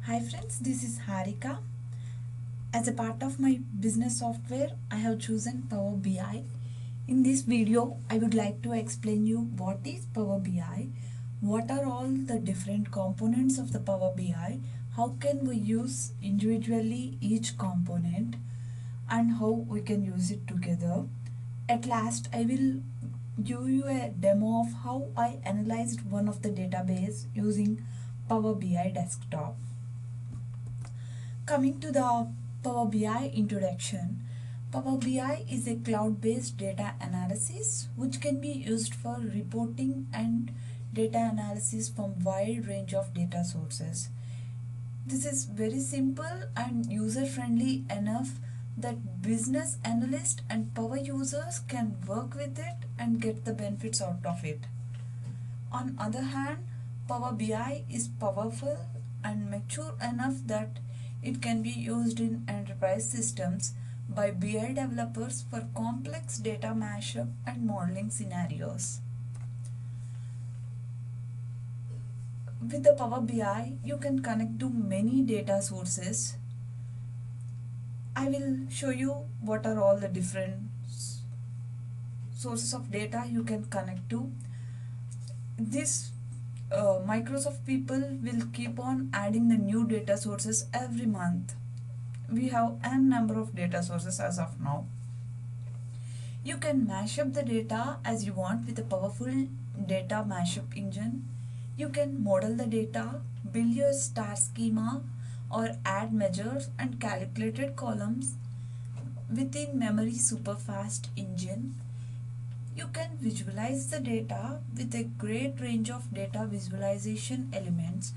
Hi friends, this is Harika. As a part of my business software, I have chosen Power BI. In this video, I would like to explain you what is Power BI, what are all the different components of the Power BI, how can we use individually each component, and how we can use it together. At last, I will give you a demo of how I analyzed one of the database using Power BI desktop. Coming to the Power BI introduction, Power BI is a cloud-based data analysis which can be used for reporting and data analysis from wide range of data sources. This is very simple and user-friendly enough that business analysts and power users can work with it and get the benefits out of it. On other hand, Power BI is powerful and mature enough that it can be used in enterprise systems by BI developers for complex data mashup and modeling scenarios. With the Power BI, you can connect to many data sources. I will show you what are all the different sources of data you can connect to. This Microsoft people will keep on adding the new data sources every month. We have n number of data sources as of now. You can mash up the data as you want with a powerful data mashup engine. You can model the data, build your star schema, or add measures and calculated columns within memory superfast engine. You can visualize the data with a great range of data visualization elements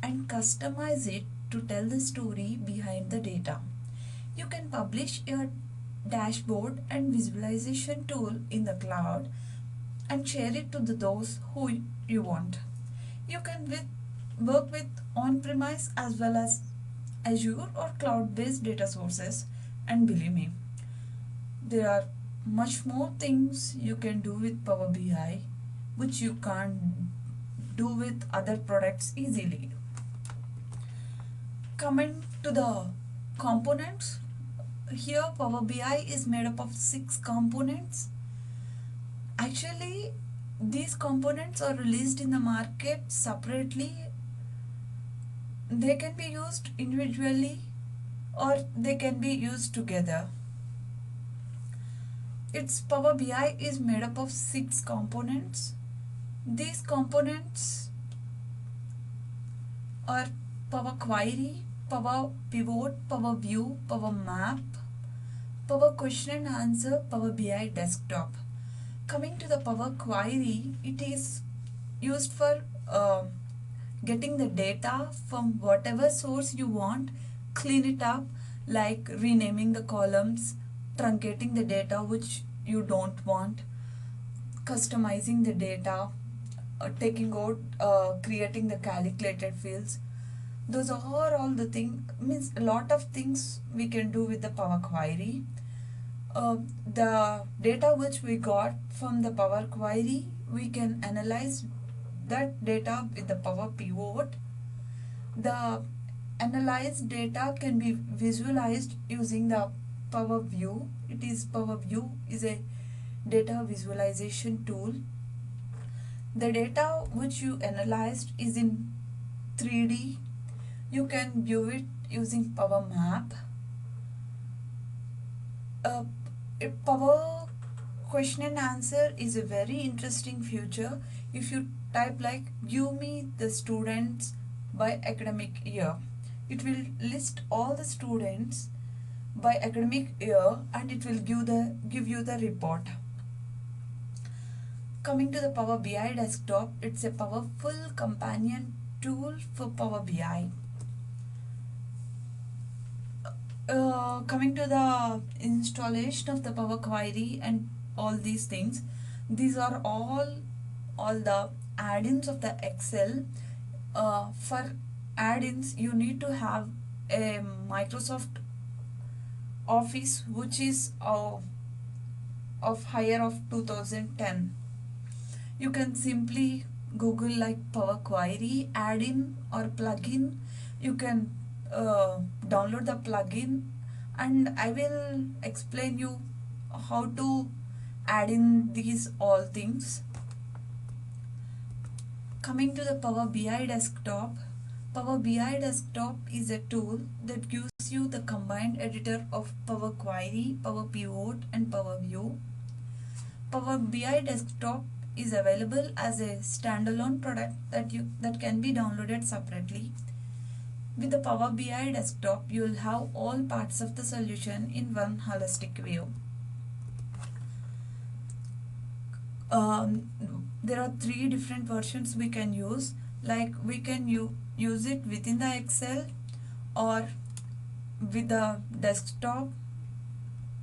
and customize it to tell the story behind the data. You can publish your dashboard and visualization tool in the cloud and share it to those who you want. You can work with on-premise as well as Azure or cloud-based data sources, and believe me, there are much more things you can do with Power BI which you can't do with other products easily. Coming to the components, here Power BI is made up of 6 components. Actually, these components are released in the market separately. They can be used individually or they can be used together. Its Power BI is made up of 6 components. These components are Power Query, Power Pivot, Power View, Power Map, Power Question and Answer, Power BI Desktop. Coming to the Power Query, it is used for getting the data from whatever source you want, clean it up, like renaming the columns, truncating the data which you don't want, customizing the data, taking out, creating the calculated fields. Those are all the things, means a lot of things we can do with the Power Query. The data which we got from the Power Query, we can analyze that data with the Power Pivot. The analyzed data can be visualized using the Power View. Power View is a data visualization tool. The data which you analyzed is in 3D. You can view it using Power Map. Power Question and Answer is a very interesting feature. If you type like give me the students by academic year, it will list all the students by academic year and it will give you the report. Coming to the Power BI desktop, it's a powerful companion tool for Power BI. Coming to the installation of the Power Query and all these things, these are all the add-ins of the Excel. For add-ins, you need to have a Microsoft Office which is of higher of 2010. You can simply Google like Power Query add-in or plugin You can download the plugin, and I will explain you how to add in these all things. Coming to the Power BI desktop, Power BI desktop is a tool that gives you the combined editor of Power Query, Power Pivot and Power View. Power BI desktop is available as a standalone product that can be downloaded separately. With the Power BI desktop, you will have all parts of the solution in one holistic view. There are three different versions we can use. Like we can use it within the Excel or with the desktop,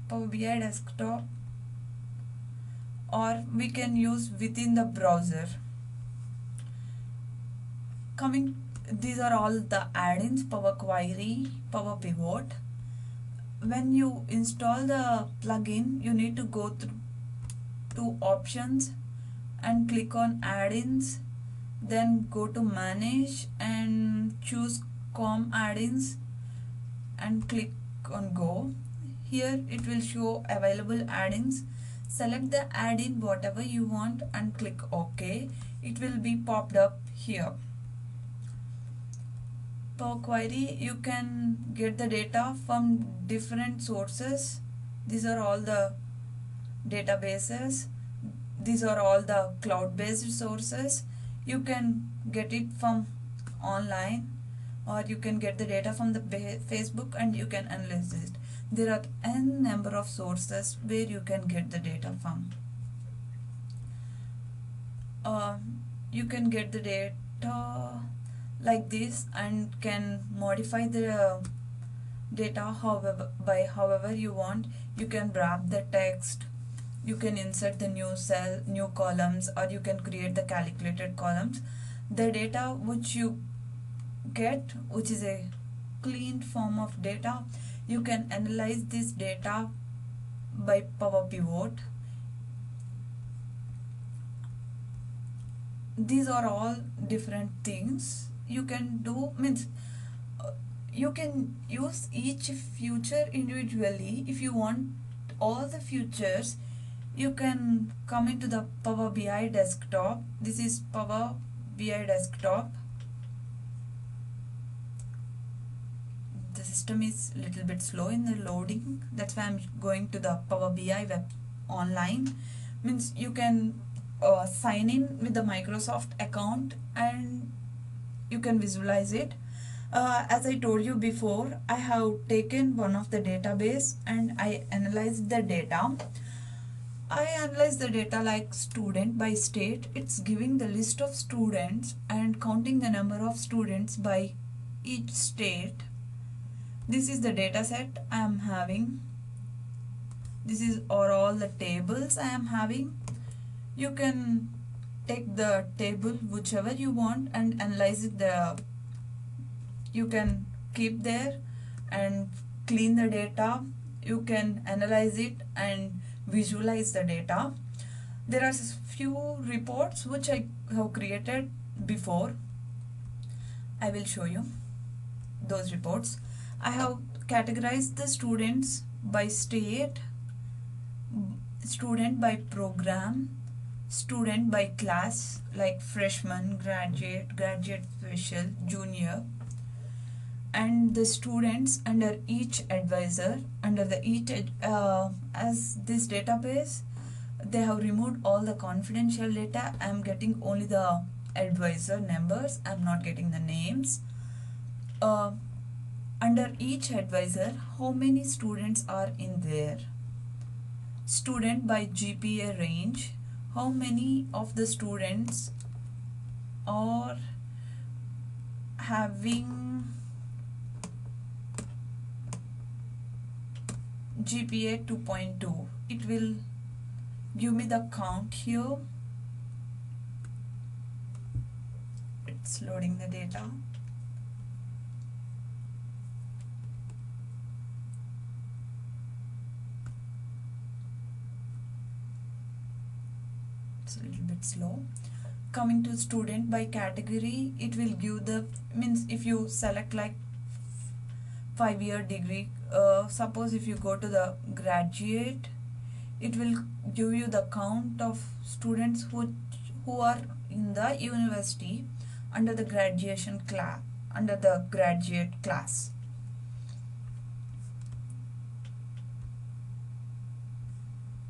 Power BI desktop, or we can use within the browser. These are all the add-ins: Power Query, Power Pivot. When you install the plugin, you need to go through to options and click on add-ins, then go to manage and choose com add-ins and click on go. Here it will show available add-ins. Select the add-in whatever you want and click OK. It will be popped up here. Power Query, you can get the data from different sources. These are all the databases. These are all the cloud-based sources. You can get it from online, or you can get the data from the Facebook and you can analyze it. There are n number of sources where you can get the data from. You can get the data like this and can modify the data however you want. You can wrap the text, you can insert the new cell, new columns, or you can create the calculated columns. The data which you get, which is a clean form of data, you can analyze this data by Power Pivot. These are all different things you can do. You can use each feature individually. If you want all the features, you can come into the Power BI desktop. This is Power BI desktop. The system is a little bit slow in the loading. That's why I'm going to the Power BI web online. You can sign in with the Microsoft account and you can visualize it. As I told you before, I have taken one of the database and I analyzed the data. I analyze the data like student by state. It's giving the list of students and counting the number of students by each state. This is the data set I am having. Are all the tables I am having. You can take the table whichever you want and analyze it. You can keep there and clean the data. You can analyze it and visualize the data. There are few reports which I have created before. I will show you those reports. I have categorized the students by state, student by program, student by class like freshman, graduate special, junior, and the students under each advisor. Under the as this database, they have removed all the confidential data. I am getting only the advisor numbers. I am not getting the names. Under each advisor, how many students are in there? Student by GPA range, how many of the students are having GPA 2.2? It will give me the count here. It's loading the data. It's a little bit slow. Coming to student by category, it will give the, means if you select like 5-year degree, suppose if you go to the graduate, it will give you the count of students who are in the university under the graduation class, under the graduate class.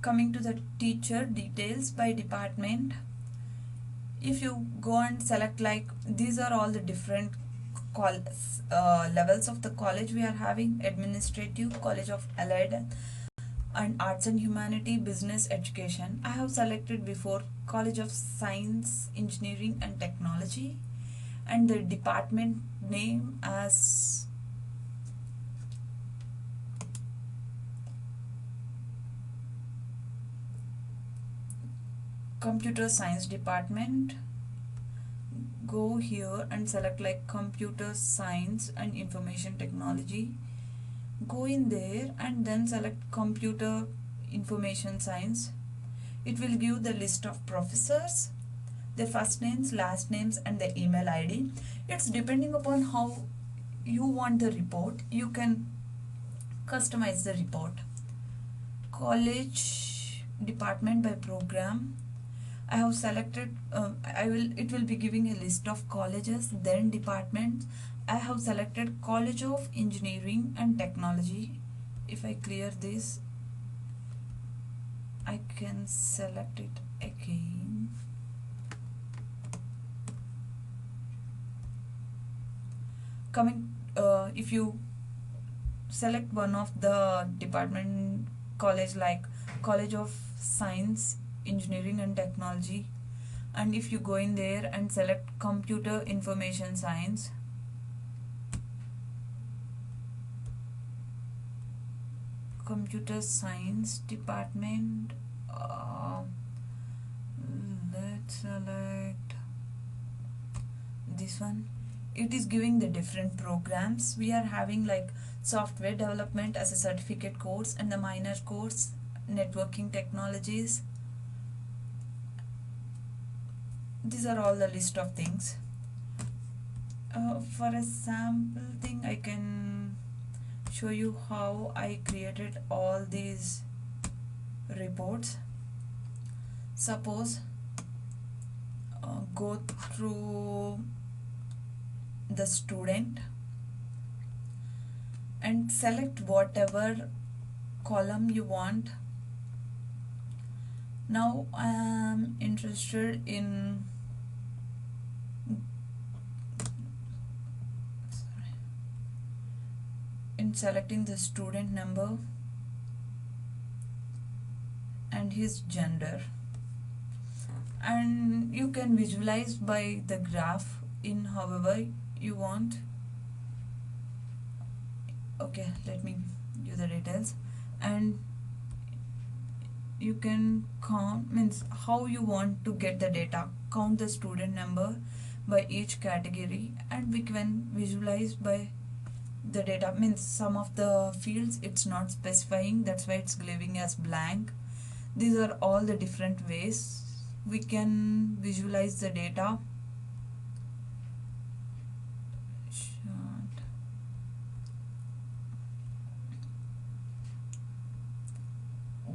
Coming to the teacher details by department, if you go and select like, these are all the different levels of the college we are having: administrative, college of allied and arts and humanity, business, education. I have selected before college of science, engineering and technology, and the department name as computer science department. Go here and select like computer science and information technology. Go in there and then select computer information science. It will give the list of professors, their first names, last names and the email ID. It's depending upon how you want the report. You can customize the report. College department by program. I have selected, it will be giving a list of colleges, then departments. I have selected College of Engineering and Technology. If I clear this, I can select it again. Coming, if you select one of the department college like College of Science, Engineering and Technology, and if you go in there and select Computer Information Science, Computer Science department, let's select this one. It is giving the different programs. We are having like software development as a certificate course and the minor course, networking technologies. These are all the list of things. For a sample thing, I can show you how I created all these reports. Suppose go through the student and select whatever column you want. Now I am interested in selecting the student number and his gender, and you can visualize by the graph in however you want. Okay, let me give the details, and you can count, means how you want to get the data, count the student number by each category, and we can visualize by the data, means some of the fields it's not specifying, that's why it's leaving as blank. These are all the different ways we can visualize the data.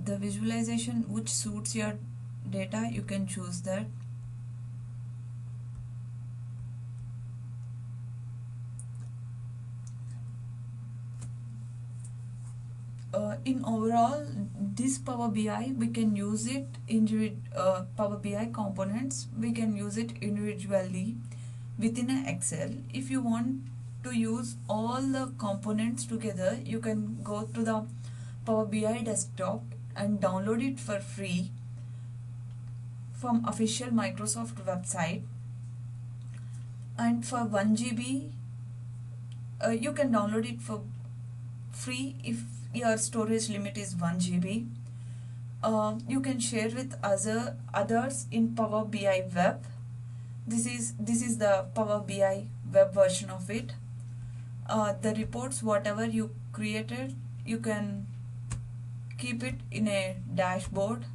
The visualization which suits your data, you can choose that. In overall, this Power BI, we can use it Power BI components, we can use it individually within an Excel. If you want to use all the components together, you can go to the Power BI desktop and download it for free from official Microsoft website. And for 1 GB, you can download it for free if your storage limit is 1 GB. You can share with others in Power BI web. This is the Power BI web version of it. The reports whatever you created, you can keep it in a dashboard.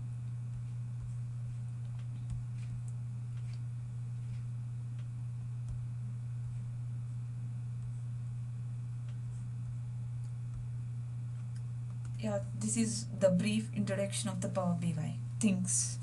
Yeah, this is the brief introduction of the Power BI. Thanks.